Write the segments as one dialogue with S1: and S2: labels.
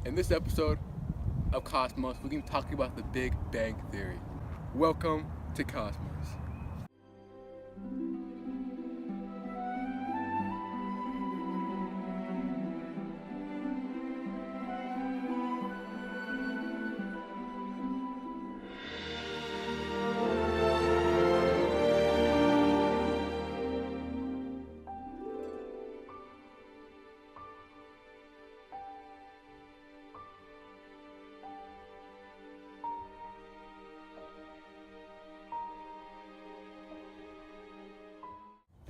S1: In this episode of Cosmos, we're going to be talking about the Big Bang Theory. Welcome to Cosmos.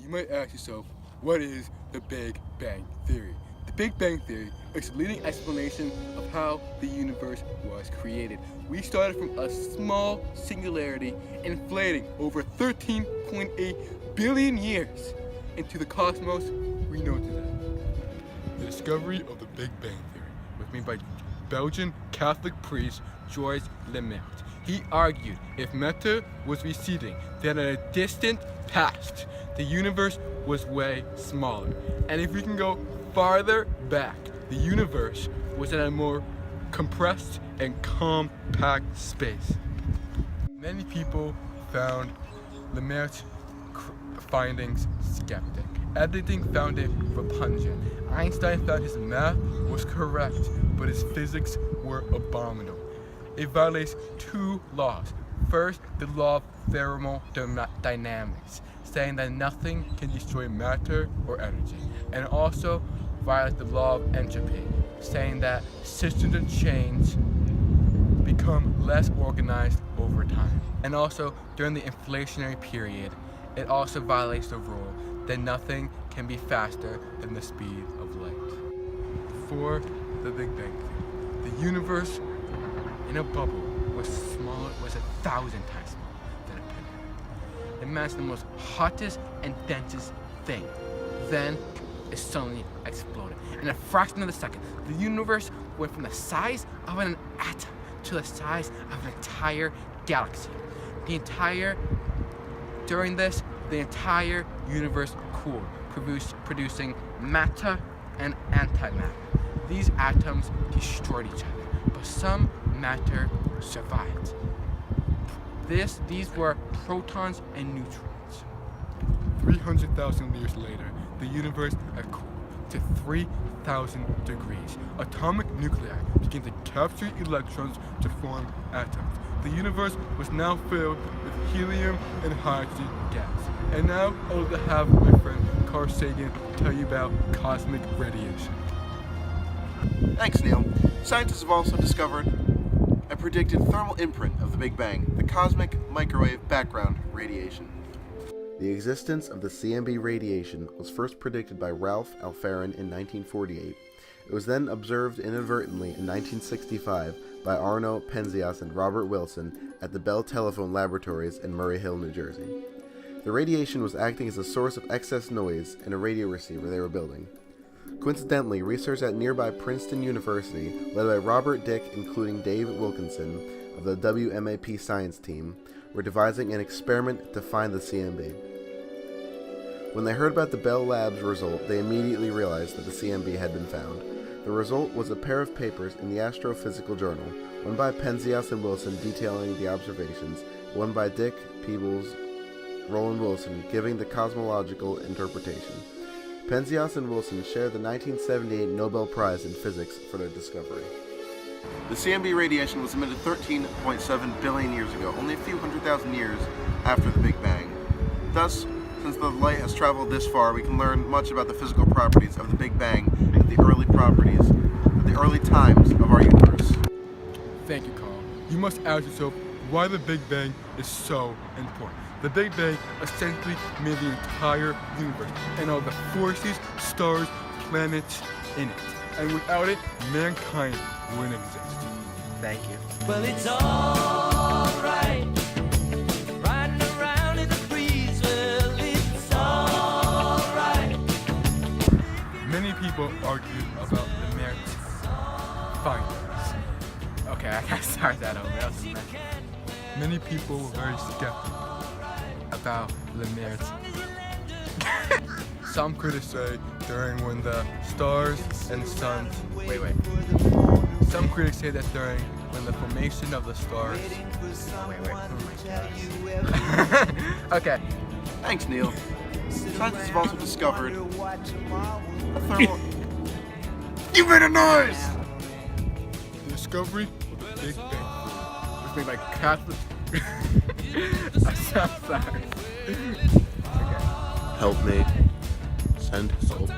S1: You might ask yourself, what is the Big Bang Theory? The Big Bang Theory is the leading explanation of how the universe was created. We started from a small singularity, inflating over 13.8 billion years into the cosmos we know today. The discovery of the Big Bang Theory was made by Belgian Catholic priest Georges Lemaire. He argued if matter was receding, then in a distant past, the universe was way smaller. And if we can go farther back, the universe was in a more compressed and compact space. Many people found Lemaire's findings skeptic. Editing found it repugnant. Einstein found his math was correct, but his physics were abominable. It violates two laws. First, the law of thermodynamics, saying that nothing can destroy matter or energy, and also violates the law of entropy, saying that systems of change become less organized over time. And also, during the inflationary period, it also violates the rule that nothing can be faster than the speed of light. For the Big Bang Theory, the universe in a bubble was 1,000 times smaller than a pinhead. Imagine the most hottest and densest thing. Then it suddenly exploded. In a fraction of a second, the universe went from the size of an atom to the size of an entire galaxy. During this, the entire universe cooled, producing matter and antimatter. These atoms destroyed each other, but some matter survived. These were protons and neutrons. 300,000 years later, the universe had cooled to 3,000 degrees. Atomic nuclei began to capture electrons to form atoms. The universe was now filled with helium and hydrogen gas. And now I will have my friend Carl Sagan tell you about cosmic radiation.
S2: Thanks, Neil. Scientists have also discovered a predicted thermal imprint of the Big Bang, the cosmic microwave background radiation.
S3: The existence of the CMB radiation was first predicted by Ralph Alpharin in 1948. It was then observed inadvertently in 1965 by Arno Penzias and Robert Wilson at the Bell Telephone Laboratories in Murray Hill, New Jersey. The radiation was acting as a source of excess noise in a radio receiver they were building. Coincidentally, research at nearby Princeton University, led by Robert Dick, including Dave Wilkinson of the WMAP science team, were devising an experiment to find the CMB. When they heard about the Bell Labs result, they immediately realized that the CMB had been found. The result was a pair of papers in the Astrophysical Journal, one by Penzias and Wilson detailing the observations, one by Dick, Peebles, Roland Wilson giving the cosmological interpretation. Penzias and Wilson shared the 1978 Nobel Prize in Physics for their discovery.
S2: The CMB radiation was emitted 13.7 billion years ago, only a few 100,000 years after the Big Bang. Thus, since the light has traveled this far, we can learn much about the physical properties of the Big Bang and the early times of our universe.
S1: Thank you, Carl. You must ask yourself why the Big Bang is so important. The Big Bang essentially made the entire universe and all the forces, stars, planets in it. And without it, mankind wouldn't exist.
S3: Thank you.
S4: Well, it's alright. Riding around in the breeze. Well, it's alright.
S1: Many people argued about Lemaire's findings. Okay, I gotta start that over. That was a mess. Many people were very skeptical about Lemaire's. Some critics say during when the stars and suns. critics say that during when the formation of the stars. Okay.
S2: Thanks, Neil. Scientists have also discovered a thermal... You made a noise!
S1: The discovery of the Big Bang was made by Catholic. I'm so sorry. Okay.
S3: Help me. Send help.